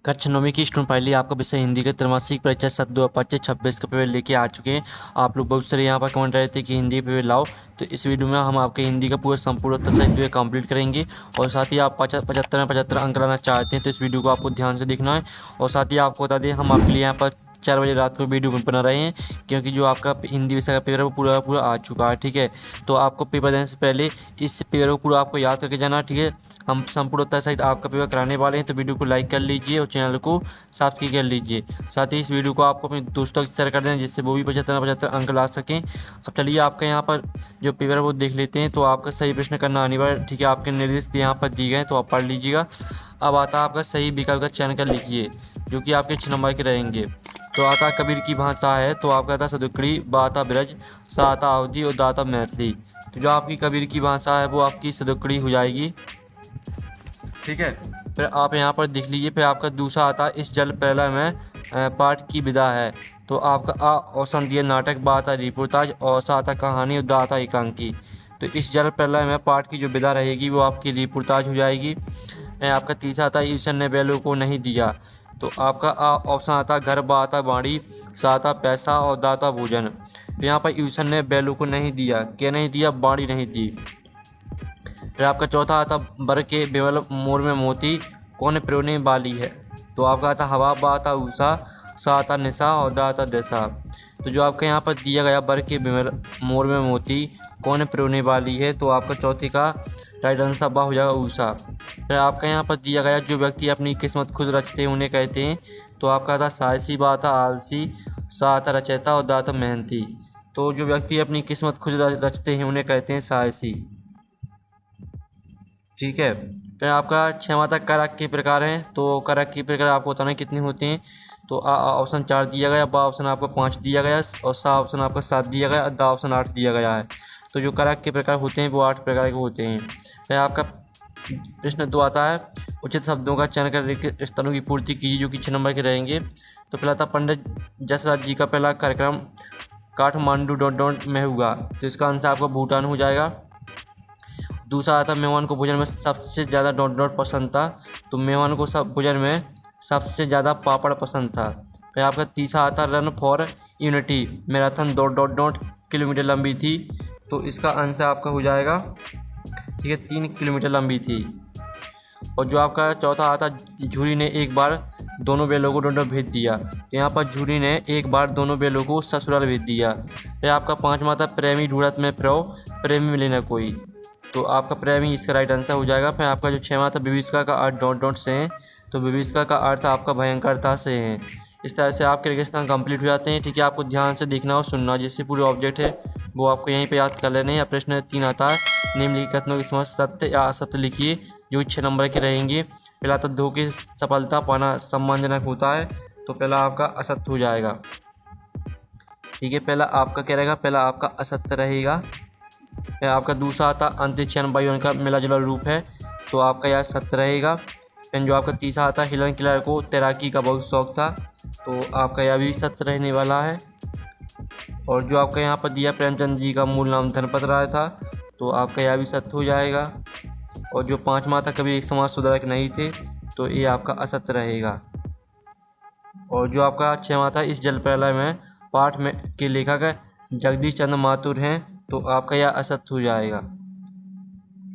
कक्षा 9वीं की student finally आपका विषय हिंदी के त्रैमासिक परीक्षा सत्र 2025-26 का पेपर लेके आ चुके हैं। आप लोग बहुत सारे यहाँ पर कमेंट रहे थे कि हिंदी का पेपर लाओ, तो इस वीडियो में हम आपके हिंदी का पूरा संपूर्ण सहित पेपर कंप्लीट करेंगे। और साथ ही आप 75 अंक लाना चाहते हैं तो इस वीडियो को आपको ध्यान से देखना है। और साथ ही आपको बता दें, हम आपके लिए यहाँ पर 4 बजे रात को वीडियो बना रहे हैं, क्योंकि जो आपका हिंदी विषय का पेपर है वो पूरा आ चुका है। ठीक है, तो आपको पेपर देने से पहले इस पेपर को पूरा आपको याद करके जाना। ठीक है, हम संपूर्णता सहित आपका पेपर कराने वाले हैं, तो वीडियो को लाइक कर लीजिए और चैनल को सब्सक्राइब कर लीजिए। साथ ही इस वीडियो को आपको अपने दोस्तों के शेयर कर दें, जिससे वो भी 75 अंक ला सकें। अब चलिए आपका यहाँ पर जो पेपर है वो देख लेते हैं। तो आपका सही प्रश्न करना अनिवार्य। ठीक है, आपके निर्देश यहाँ पर दिए गए तो आप पढ़ लीजिएगा। अब आता है आपका सही विकल्प का चयन कर लिखिए, जो कि आपके 6 नंबर के रहेंगे। तो आता कबीर की भाषा है, तो आपका था सदुकड़ी, बाता ब्रज, साता अवधी और दाता मैथिली। तो जो आपकी कबीर की भाषा है वो आपकी सदुकड़ी हो जाएगी। ठीक है, फिर आप यहाँ पर देख लीजिए। फिर आपका दूसरा आता है इस जल प्रलय में पाठ की विधा है। तो आपका आ औसन दिए नाटक, बाता रिपोर्टाज, और साता कहानी और दाता एकांकी। तो इस जल प्रलय में पाठ की जो विधा रहेगी वो आपकी रिपोर्टाज हो जाएगी। आपका तीसरा आता है ईश्वर ने बैलों को नहीं दिया। तो आपका आ ऑप्शन आता घर, बाता बाड़ी, साता पैसा और दाता भोजन। तो यहाँ पर ईश्वर ने बैलों को नहीं दिया, क्या नहीं दिया, बाड़ी नहीं दी। फिर आपका चौथा आता बर के बेवल मोर में मोती, कौन प्रोने वाली है। तो आपका आता हवा, बाता ऊषा, साता निशा और दाता दशा। तो जो आपका यहाँ पर दिया गया बर के बेवल मोर में मोती, कौन प्रोने वाली है, तो आपका चौथे का राइट आंसर बा हो जाएगा ऊषा। फिर आपका यहाँ पर दिया गया जो व्यक्ति अपनी किस्मत खुद रचते हैं उन्हें कहते हैं। तो आपका था साहसी, बाता आलसी, साता रचयिता और दाता मेहनती। तो जो व्यक्ति अपनी किस्मत खुद रचते हैं उन्हें कहते हैं साहसी। ठीक है, फिर आपका 6वां तक कारक के प्रकार हैं। तो कारक के प्रकार आपको बताना है कितने होते हैं। तो ऑप्शन 4 दिया गया, बा ऑप्शन आपका 5 दिया गया, और सा ऑप्शन आपका 7 दिया गया, और दा ऑप्शन 8 दिया गया है। तो जो कारक के प्रकार होते हैं वो 8 प्रकार के होते हैं। फिर आपका प्रश्न 2 आता है उचित शब्दों का चयन कर स्तरों की पूर्ति कीजिए, जो कि 6 नंबर के रहेंगे। तो पहला था पंडित जसराज जी का पहला कार्यक्रम काठमांडू डॉट में हुआ। तो इसका आंसर आपका भूटान हो जाएगा। दूसरा आता मेहमान को भोजन में सबसे ज़्यादा डॉट पसंद था। तो मेहमान को सब भोजन में सबसे ज़्यादा पापड़ पसंद था। फिर आपका तीसरा आता run for unity, marathon dot kilometre लंबी थी। तो इसका आंसर आपका हो जाएगा, ठीक है, 3 किलोमीटर लंबी थी। और जो आपका चौथा आता झूरी ने एक बार दोनों बेलों को डॉट भेज दिया। तो यहाँ पर झूरी ने एक बार दोनों बेलों को ससुराल भेज दिया। फिर आपका 5वां था प्रेमी ढूंढत में फिरो, प्रेमी मिले ना कोई। तो आपका प्रेमी इसका राइट आंसर हो जाएगा। फिर आपका जो 6वां था विभीषिका का अर्थ डॉट से है। तो विभीषिका का अर्थ आपका भयंकरता से है। इस तरह से आपके रेगिस्तान कंप्लीट हो जाते हैं। ठीक है, आपको ध्यान से देखना और सुनना, जिससे पूरे ऑब्जेक्ट है वो आपको यहीं पे याद कर लेने हैं। प्रश्न 3 आता है निम्नलिखित कथनों के समझ सत्य या असत्य लिखिए, जो 6 नंबर के रहेंगे। पहला तो धोखे सफलता पाना सम्मानजनक होता है। तो पहला आपका असत्य हो जाएगा। ठीक है, पहला आपका क्या रहेगा, पहला आपका असत्य रहेगा। आपका दूसरा आता अंतरिक्ष वायुयान का मिला जुला रूप है। तो आपका यह सत्य रहेगा। फिर जो आपका तीसरा आता हेलन केलर को तैराकी का बहुत शौक था। तो आपका यह भी सत्य रहने वाला है। और जो आपका यहाँ पर दिया प्रेमचंद जी का मूल नाम धनपत राय था। तो आपका यह भी सत्य हो जाएगा। और जो 5वां था कभी एक समाज सुधारक नहीं थे। तो ये आपका असत्य रहेगा। और जो आपका 6वां था इस जल प्रलय में पाठ में के लेखक जगदीश चंद्र माथुर हैं। तो आपका यह असत्य हो जाएगा।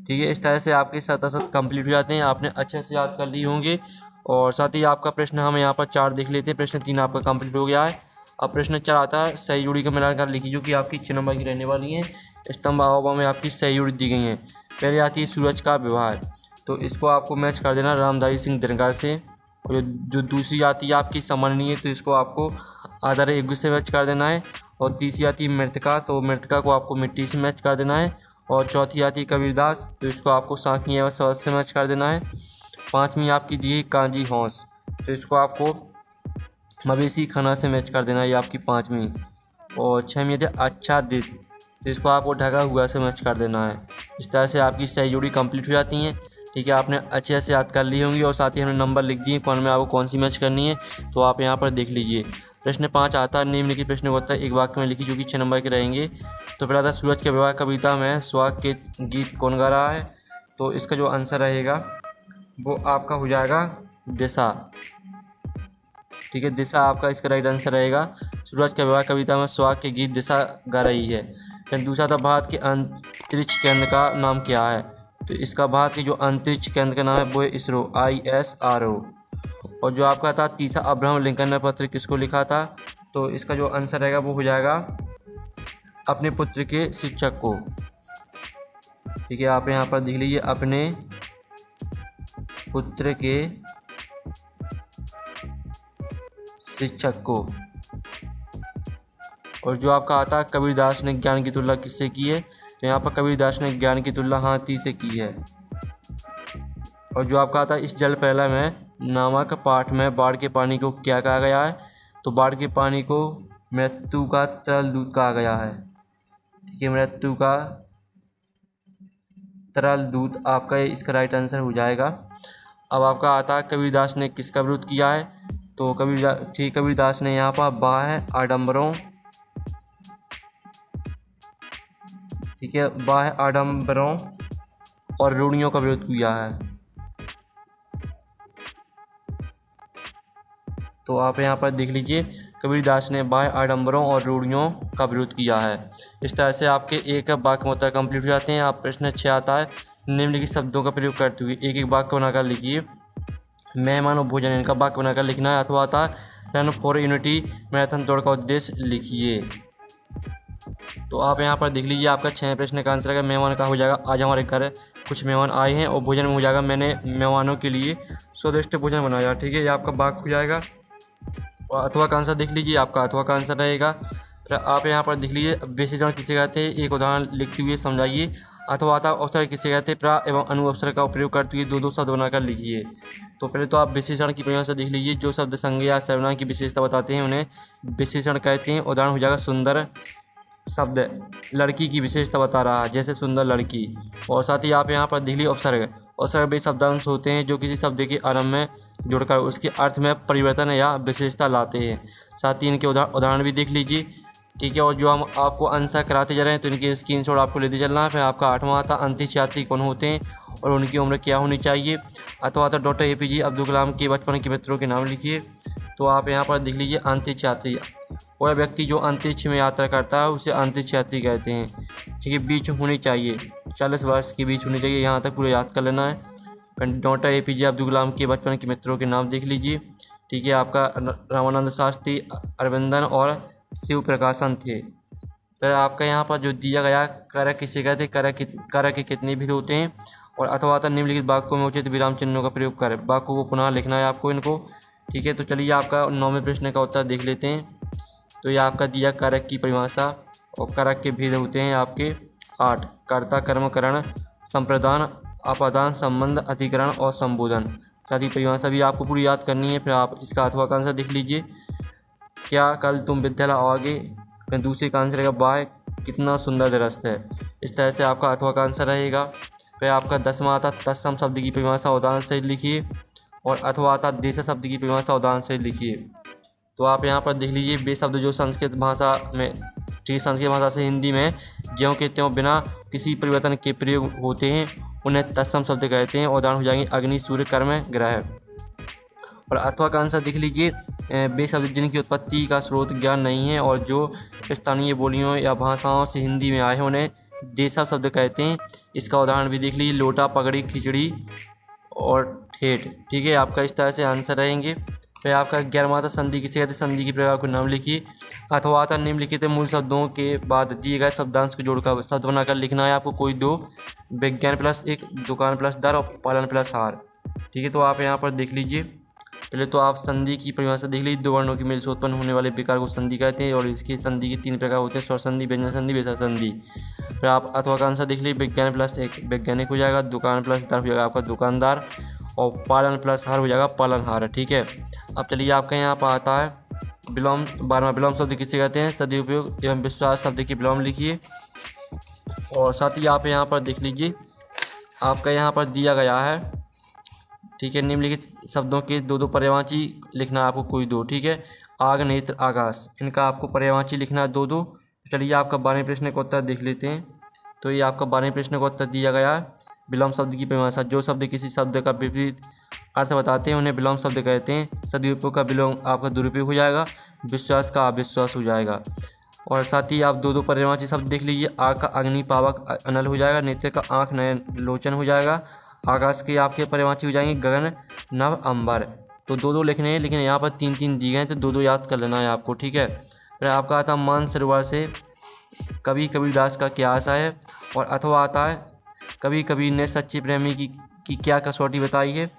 ठीक है, इस तरह से आपके 7 असत्य कंप्लीट हो जाते हैं। आपने अच्छे से याद कर लिए होंगे। और साथ ही आपका प्रश्न हम यहाँ पर 4 देख लेते हैं। प्रश्न 3 आपका कंप्लीट हो गया है। अब प्रश्न 4 आता है सही जोड़ी का मिलाकर लिखिए, जो कि आपकी 6 नंबर की रहने वाली है। स्तंभ आवा में आपकी सही जोड़ी दी गई है। पहले आती है सूरज का व्यवहार। तो इसको आपको मैच कर देना रामधारी सिंह दिनकर से। और जो दूसरी आती है आपकी सम्माननीय, तो इसको आपको आधार युग से मैच कर देना है। और तीसरी आती है मृतका, तो मृतका को आपको मिट्टी से मैच कर देना है। और चौथी आती है कबीरदास, तो इसको आपको सांखी एवं सवज से मैच कर देना है। 5वीं आपकी दी है कांजी हौस, तो इसको आपको मवेशी खाना से मैच कर देना है, ये आपकी 5वीं। और 6वीं आती है आच्छादित, तो इसको आपको ढका हुआ से मैच कर देना है। इस तरह से आपकी सही जोड़ी कंप्लीट हो जाती हैं। ठीक है, आपने अच्छे से याद कर ली होंगी। और साथ ही हमने नंबर लिख दिए कौन में आपको कौन सी मैच करनी है। तो आप यहाँ पर देख लीजिए। प्रश्न 5 आता है निम्नलिखित प्रश्न को होता है एक वाक्य में लिखी, जो कि 6 नंबर के रहेंगे। तो पहला था सूरज के विवाह कविता में सुहाग के गीत कौन गा रहा है। तो इसका जो आंसर रहेगा वो आपका हो जाएगा दिशा। ठीक है, दिशा आपका इसका राइट आंसर रहेगा। सूरज का विवाह कविता में सुहाग के गीत दिशा गा रही है। फिर दूसरा था भारत के अंतरिक्ष केंद्र का नाम क्या है? तो इसका भारत के जो अंतरिक्ष केंद्र का नाम है वो है इसरो, ISRO। और जो आपका था तीसरा, अब्राहम लिंकन ने पत्र किसको लिखा था? तो इसका जो आंसर रहेगा वो हो जाएगा अपने पुत्र के शिक्षक को। ठीक है, आप यहाँ पर देख लीजिए, अपने पुत्र के शिक्षक को। और जो आपका आता है कबीरदास ने ज्ञान की तुलना किससे की है? तो यहाँ पर कबीरदास ने ज्ञान की तुलना हाथी से की है। और जो आपका आता है इस जल प्रलय में नामक पाठ में बाढ़ के पानी को क्या कहा गया है? तो बाढ़ के पानी को मृत्यु का तरल दूत कहा गया है। ठीक है, मृत्यु का तरल दूत आपका इसका राइट आंसर हो जाएगा। अब आपका आता है कबीरदास ने किसका विरोध किया है? तो कबीरदास ने यहाँ पर बाह्य आडंबरों, ठीक है, बाह्य आडंबरों और रूढ़ियों का विरोध किया है। तो आप यहाँ पर देख लीजिए, कबीरदास ने बाह्य आडंबरों और रूढ़ियों का विरोध किया है। इस तरह से आपके एक वाक्य में उत्तर कंप्लीट हो जाते हैं। आप प्रश्न 6 आता है, निम्नलिखित शब्दों का प्रयोग करते हुए एक एक वाक्य बनाकर लिखिए। मेहमान और भोजन इनका वाक्य बनाकर लिखना है। अथवा आता है रन फॉर यूनिटी मैराथन दौड़ का उद्देश्य लिखिए। तो आप यहाँ पर देख लीजिए, आपका 6 प्रश्न का आंसर है। मेहमान का हो जाएगा आज हमारे घर कुछ मेहमान आए हैं, और भोजन में हो जाएगा मैंने मेहमानों के लिए स्वादिष्ट भोजन बनाया। ठीक है, ये आपका वाक्य हो जाएगा। और अथवा का आंसर देख लीजिए, आपका अथवा का आंसर रहेगा। फिर आप यहाँ पर देख लीजिए, विशेषण किसे कहते हैं, एक उदाहरण लिखते हुए समझाइए। अथवा आता अवसर किसे कहते हैं, प्रा एवं अनु अवसर का उपयोग करते हुए दो शब्द बनाकर लिखिए। तो पहले तो आप विशेषण की परिभाषा देख लीजिए। जो शब्द संज्ञा या सर्वनाम की विशेषता बताते हैं उन्हें विशेषण कहते हैं। उदाहरण हो जाएगा सुंदर शब्द लड़की की विशेषता बता रहा है, जैसे सुंदर लड़की। और साथ ही आप यहाँ पर देख लीजिए उपसर्ग। उपसर्ग वे शब्दांश होते हैं जो किसी शब्द के आरंभ में जुड़कर उसके अर्थ में परिवर्तन या विशेषता लाते हैं। साथ ही इनके उदाहरण भी देख लीजिए। ठीक है, और जो हम आपको आंसर कराते जा रहे हैं तो इनके स्क्रीनशॉट आपको लेते चलना है। फिर आपका 8वां आता अंतरिक्ष यात्री कौन होते हैं और उनकी उम्र क्या होनी चाहिए। अथवा आता डॉक्टर APJ अब्दुल कलाम के बचपन के मित्रों के नाम लिखिए। तो आप यहाँ पर देख लीजिए, अंतरिक्ष यात्री वह व्यक्ति जो अंतरिक्ष में यात्रा करता है उसे अंतरिक्ष यात्री कहते हैं। ठीक है, बीच होनी चाहिए 40 वर्ष के बीच होनी चाहिए, यहाँ तक पूरा याद कर लेना है। डॉक्टर APJ अब्दुल कलाम के बचपन के मित्रों के नाम देख लीजिए। ठीक है, आपका रामानंद शास्त्री, अरविंदन और शिव प्रकाशन थे। फिर आपका यहाँ पर जो दिया गया कारक किसे कहते हैं, कारक के कितने भेद होते हैं। और अथवा आता निम्नलिखित वाक्यों में उचित विराम चिन्हों का प्रयोग करें। वाक्यों को पुनः लिखना है आपको इनको। ठीक है, तो चलिए आपका 9वें प्रश्न का उत्तर देख लेते हैं। तो ये आपका दिया कारक की परिभाषा और कारक के भेद होते हैं आपके 8। कर्ता, कर्म, करण, संप्रदान, अपादान, संबंध, अधिकरण और संबोधन। साथ ही परिभाषा भी आपको पूरी याद करनी है। फिर आप इसका अथवा का आंसर देख लीजिए, क्या कल तुम विद्यालय आओगे। फिर दूसरे का आंसर रहेगा वाह कितना सुंदर दरख्त है। इस तरह से आपका अथवा का आंसर रहेगा। फिर आपका 10वां आता तत्सम शब्द की परिभाषा उदाहरण से लिखिए। और अथवा आता देश शब्द की परिभाषा उदाहरण से लिखिए। तो आप यहाँ पर देख लीजिए, वे शब्द जो संस्कृत भाषा में, ठीक, संस्कृत भाषा से हिंदी में ज्यों के त्यों बिना किसी परिवर्तन के प्रयोग होते हैं उन्हें तत्सम शब्द कहते हैं। उदाहरण हो जाएंगे अग्नि, सूर्य, कर्म, ग्रह। और अथवा का आंसर देख लीजिए, वे शब्द जिनकी उत्पत्ति का स्रोत ज्ञान नहीं है और जो स्थानीय बोलियों या भाषाओं से हिंदी में आए हैं उन्हें देशा शब्द कहते हैं। इसका उदाहरण भी देख लीजिए, लोटा, पगड़ी, खिचड़ी और ठेठ। ठीक है, आपका इस तरह से आंसर रहेंगे। फिर आपका 11वां आता संधि किसे कहते हैं, संधि की प्रकार को नाम लिखिए। अथवा आता निम्नलिखित मूल शब्दों के बाद दिए गए शब्दांश को जोड़कर शब्द बनाकर लिखना है आपको कोई दो। विज्ञान प्लस एक, दुकान प्लस दर और पालन प्लस हार। ठीक है, तो आप यहाँ पर देख लीजिए। पहले तो आप संधि की परिभाषा देख लीजिए। दो वर्णों के मेल से उत्पन्न होने वाले विकार को संधि कहते हैं और इसकी संधि के 3 प्रकार होते हैं, स्वर संधि, व्यंजन संधि, विसर्ग संधि। फिर आप अथवा का आंसर देख लीजिए, विज्ञान प्लस एक वैज्ञानिक हो जाएगा, दुकान प्लस दर हो जाएगा आपका दुकानदार, और पालन प्लस हार हो जाएगा पालनहार। ठीक है, अब चलिए आपका यहाँ पर आता है विलोम। 12वां विलोम शब्द किसे कहते हैं, सदुपयोग एवं विश्वास शब्द की विलोम लिखिए। और साथ ही आप यहाँ पर देख लीजिए, आपका यहाँ पर दिया गया है, ठीक है, निम्नलिखित शब्दों के 2 पर्यायवाची लिखना है आपको कोई 2। ठीक है, आग, नेत्र, आकाश, इनका आपको पर्यायवाची लिखना है 2-2। चलिए आपका 12वें प्रश्न का उत्तर देख लेते हैं। तो ये आपका 12वें प्रश्न का उत्तर दिया गया है, विलोम शब्द की परिभाषा। जो शब्द किसी शब्द का विपरीत अर्थ बताते हैं, उन्हें विलोम शब्द कहते हैं। सदुपयोग का विलोम आपका दुरुपयोग हो जाएगा, विश्वास का अविश्वास हो जाएगा। और साथ ही आप दो पर्यायवाची शब्द देख लीजिए। आग का अग्नि, पावक अनल हो जाएगा। नेत्र का आँख, नयन लोचन हो जाएगा। आकाश के आपके पर्यायवाची हो जाएंगे गगन, नभ, अंबर। तो दो लिखने हैं, लेकिन यहाँ पर तीन दिए गए हैं, तो दो याद कर लेना है आपको, ठीक है। फिर आपका आता मानसरोवर से कवि कबीरदास का क्या आशा है, और अथवा आता है कभी कबीर ने सच्चे प्रेमी की क्या कसौटी बताई है।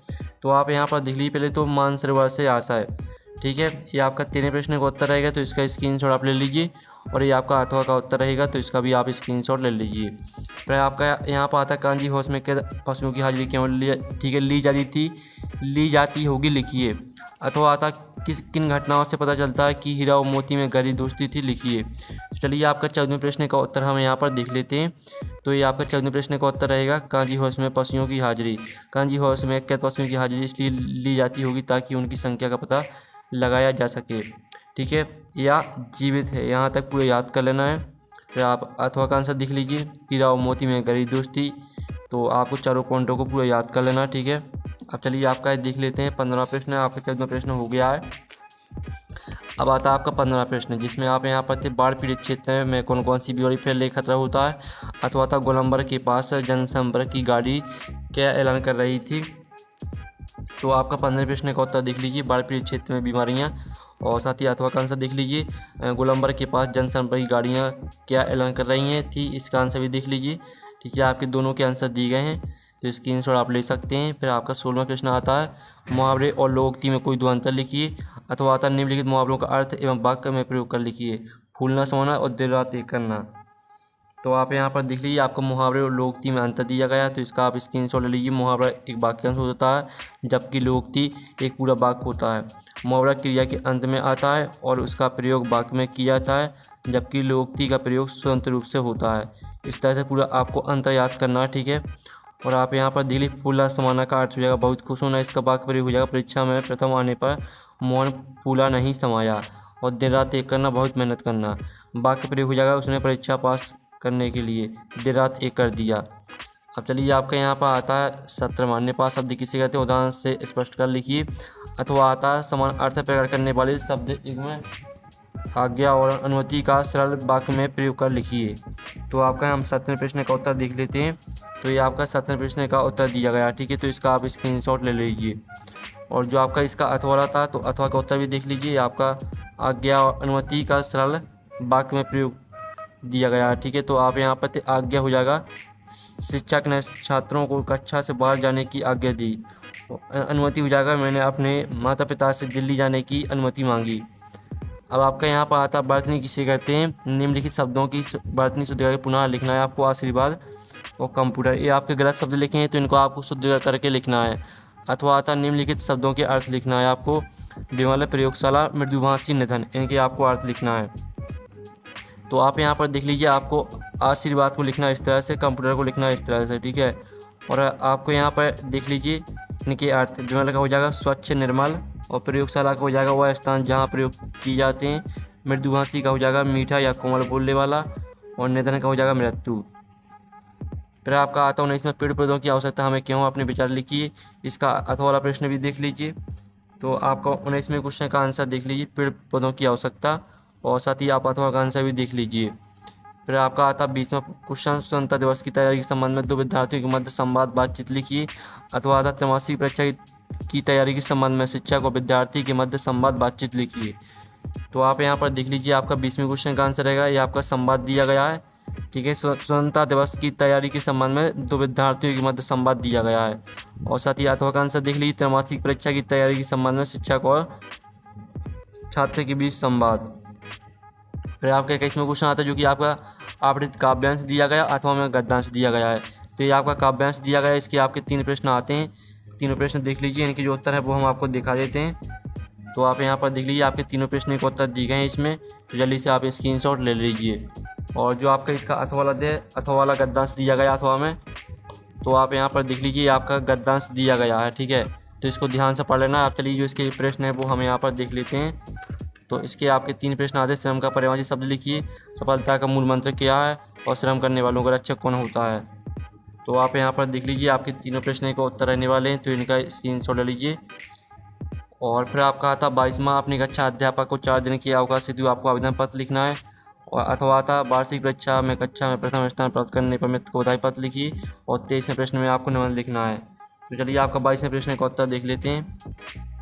तो आप यहाँ पर देख लीजिए। पहले तो मानसरोवर से आशा है, ठीक है। ये आपका 13वें प्रश्न का उत्तर रहेगा, तो इसका स्क्रीनशॉट आप ले लीजिए। और ये आपका अथवा का उत्तर रहेगा, तो इसका भी आप स्क्रीनशॉट ले लीजिए। फिर आपका यहाँ पर आता कांजी हाउस में कैद पशुओं की हाजिरी क्यों ठीक है ली जाती होगी, लिखिए। अथवा आता किन घटनाओं से पता चलता है कि हीरा और मोती में गहरी दोस्ती थी, लिखिए। तो चलिए आपका 14वें प्रश्न का उत्तर हम यहाँ पर देख लेते हैं। तो ये आपका 14वें प्रश्न का उत्तर रहेगा कांजी हाउस में पशुओं की हाजिरी। कांजी हाउस में कैद पशुओं की हाजिरी इसलिए ली जाती होगी ताकि उनकी संख्या का पता लगाया जा सके, ठीक है, या जीवित है। यहाँ तक पूरा याद कर लेना है। फिर आप अथवा का आंसर देख लीजिए, हीरा और मोती में गहरी दोस्ती। तो आपको चारों पॉइंटों को पूरा याद कर लेना है, ठीक है। अब चलिए आपका देख लेते हैं 15वां प्रश्न। आपका 14वां प्रश्न हो गया है। अब आता है आपका 15वां प्रश्न, जिसमें आप यहाँ पर थे बाढ़ पीड़ित क्षेत्र में कौन कौन सी बीमारी फैलने का खतरा होता है। अथवा था गोलंबर के पास जनसंपर्क की गाड़ी क्या ऐलान कर रही थी। तो आपका 15वें प्रश्न का उत्तर देख लीजिए, बाढ़ पीड़ित क्षेत्र में बीमारियाँ। और साथ ही अथवा का आंसर देख लीजिए, गोलंबर के पास जनसंपर्क की गाड़ियाँ क्या ऐलान कर रही हैं थी, इसका आंसर भी देख लीजिए, ठीक है। आपके दोनों के आंसर दिए गए हैं, तो स्क्रीनशॉट आप ले सकते हैं। फिर आपका 16वां प्रश्न आता है, मुहावरे और लोकोक्ति में कोई दो अंतर लिखिए। अथवा आता निम्नलिखित मुहावरों का अर्थ एवं वाक्य में प्रयोग कर लिखिए। फूलना समाना और देर रात एक करना। तो आप यहाँ पर देख लीजिए, आपको मुहावरे और लोकोक्ति में अंतर दिया गया है, तो इसका आप स्क्रीनशॉट ले लीजिए। मुहावरा एक वाक्यांश होता है, जबकि लोकोक्ति एक पूरा वाक्य होता है। मुहावरा क्रिया के अंत में आता है और उसका प्रयोग वाक्य में किया जाता है, जबकि लोकोक्ति का प्रयोग स्वतंत्र रूप से होता है। इस तरह से पूरा आपको अंतर याद करना है, ठीक है। और आप यहाँ पर दिल्ली फूला समाना का अर्थ हो जाएगा बहुत खुश होना। इसका वाक्य प्रयोग हो जाएगा, परीक्षा में प्रथम आने पर मोहन फूला नहीं समाया। और दिन रात एक करना, बहुत मेहनत करना। वाक्य प्रयोग हो जाएगा, उसने परीक्षा पास करने के लिए दिन रात एक कर दिया। अब चलिए आपका यहाँ पर आता है सत्र मान्य पास शब्द किसे कहते हैं, उदाहरण से स्पष्ट कर लिखिए। अथवा आता है समान अर्थ प्रकट करने वाले शब्द इनमें आज्ञा और अनुमति का सरल वाक्य में प्रयोग कर लिखिए। तो आपका हम 17वें प्रश्न का उत्तर देख लेते हैं। तो ये आपका 17वें प्रश्न का उत्तर दिया गया, ठीक है। तो इसका आप स्क्रीनशॉट ले लीजिए। और जो आपका इसका अथवा था, तो अथवा का उत्तर भी देख लीजिए। आपका आज्ञा और अनुमति का सरल वाक्य में प्रयोग दिया गया है, ठीक है। तो आप यहाँ पर आज्ञा हो जाएगा, शिक्षक ने छात्रों को कक्षा से बाहर जाने की आज्ञा दी। अनुमति हो जाएगा, मैंने अपने माता पिता से दिल्ली जाने की अनुमति मांगी। अब आपका यहाँ पर आता वर्तनी किसे कहते हैं। निम्नलिखित शब्दों की वर्तनी शुद्ध करके पुनः लिखना है आपको। आशीर्वाद और कंप्यूटर, ये आपके गलत शब्द लिखे हैं, तो इनको आपको शुद्ध करके लिखना है। अथवा आता निम्नलिखित शब्दों के अर्थ लिखना है आपको। विमल, प्रयोगशाला, मृदुभाषी, निधन, इनके आपको अर्थ लिखना है। तो आप यहाँ पर देख लीजिए, आपको आशीर्वाद को लिखना इस तरह से, कंप्यूटर को लिखना इस तरह से, ठीक है। और आपको यहाँ पर देख लीजिए इनके अर्थ। विमल का हो जाएगा स्वच्छ निर्मल, और प्रयोगशाला का हो जाएगा वह स्थान जहाँ प्रयोग किए जाते हैं। मृदुभाषी का हो जाएगा मीठा या कोमल बोलने वाला, और निधन का हो जाएगा मृत्यु। फिर आपका आता 19वें पेड़ पौधों की आवश्यकता हमें क्यों, अपने विचार लिखिए। इसका अथवा वाला प्रश्न भी देख लीजिए। तो आपका 19वें क्वेश्चन का आंसर देख लीजिए, पेड़ पौधों की आवश्यकता, और साथ ही आप अथवा का आंसर भी देख लीजिए। फिर आपका आता 20वां क्वेश्चन, स्वतंत्रता दिवस की तैयारी के संबंध में दो विद्यार्थियों के मध्य संवाद बातचीत लिखिए। अथवा आता त्रैमासिक परीक्षा की तैयारी के संबंध में शिक्षक और विद्यार्थी के मध्य संवाद बातचीत लिखिए। तो आप यहाँ पर देख लीजिए, आपका 20वें क्वेश्चन का आंसर रहेगा, ये आपका संवाद दिया गया है, ठीक है। स्वतंत्रता दिवस की तैयारी के संबंध में दो विद्यार्थियों के मध्य संवाद दिया गया है। और साथ ही अथवा का आंसर देख लीजिए, त्रैमासिक परीक्षा की तैयारी के संबंध में शिक्षक और छात्र के बीच संवाद। फिर आपका 21वां क्वेश्चन आता है, जो कि आपका आवृत्त काव्यांश दिया गया, अथवा में गद्यांश दिया गया है। तो ये आपका काव्यांश दिया गया है, इसके आपके 3 प्रश्न आते हैं। तीनों प्रश्न देख लीजिए, इनके जो उत्तर है वो हम आपको दिखा देते हैं। तो आप यहाँ पर देख लीजिए, आपके तीनों प्रश्न के उत्तर दिए गए हैं इसमें, तो जल्दी से आप स्क्रीनशॉट ले लीजिए। और जो आपका इसका अथवा वाला गद्यांश दिया गया अथवा में, तो आप यहाँ पर देख लीजिए, आपका गद्यांश दिया गया है, ठीक है। तो इसको ध्यान से पढ़ लेना। आप चलिए जो इसके प्रश्न है वो हम यहाँ पर देख लेते हैं। तो इसके आपके 3 प्रश्न आते हैं। श्रम का पर्यायवाची शब्द लिखिए, सफलता का मूल मंत्र क्या है, और श्रम करने वालों का रक्षक कौन होता है। तो आप यहाँ पर देख लीजिए आपके तीनों प्रश्न का उत्तर रहने वाले हैं, तो इनका स्क्रीनशॉट ले लीजिए। और फिर आपका आता 22वां, अपनी कक्षा अध्यापक को 4 दिन की अवकाश हेतु आपको आवेदन पत्र लिखना है। और अथवा आता वार्षिक परीक्षा में कक्षा में प्रथम स्थान प्राप्त करने पर मित्र को बधाई पत्र लिखिए। और 23वें प्रश्न में आपको निबंध लिखना है। तो चलिए आपका 22वें प्रश्न का उत्तर देख लेते हैं।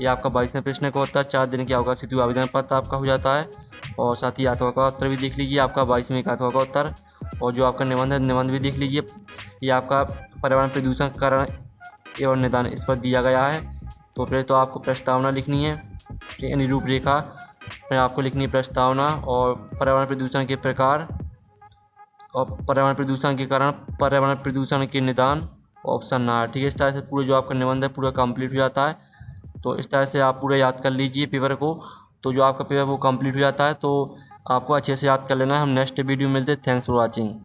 ये आपका 22वें प्रश्न का उत्तर 4 दिन के अवकाश हेतु आवेदन पत्र आपका हो जाता है। और साथ ही अथवा का उत्तर भी देख लीजिए, आपका 22वें का अथवा का उत्तर। और जो आपका निबंध है, निबंध भी देख लीजिए। ये आपका पर्यावरण प्रदूषण का कारण एवं निदान इस पर दिया गया है। तो फिर तो आपको प्रस्तावना लिखनी है, यानी रूपरेखा। फिर आपको लिखनी है प्रस्तावना और पर्यावरण प्रदूषण के प्रकार और पर्यावरण प्रदूषण के कारण पर्यावरण प्रदूषण के निदान, ऑप्शन ना। ठीक है, इस तरह से पूरा जो आपका निबंध है पूरा कंप्लीट हो जाता है। तो इस तरह से आप पूरा याद कर लीजिए पेपर को। तो जो आपका पेपर वो कंप्लीट हो जाता है, तो आपको अच्छे से याद कर लेना है। हम नेक्स्ट वीडियो में मिलते हैं। Thanks for watching.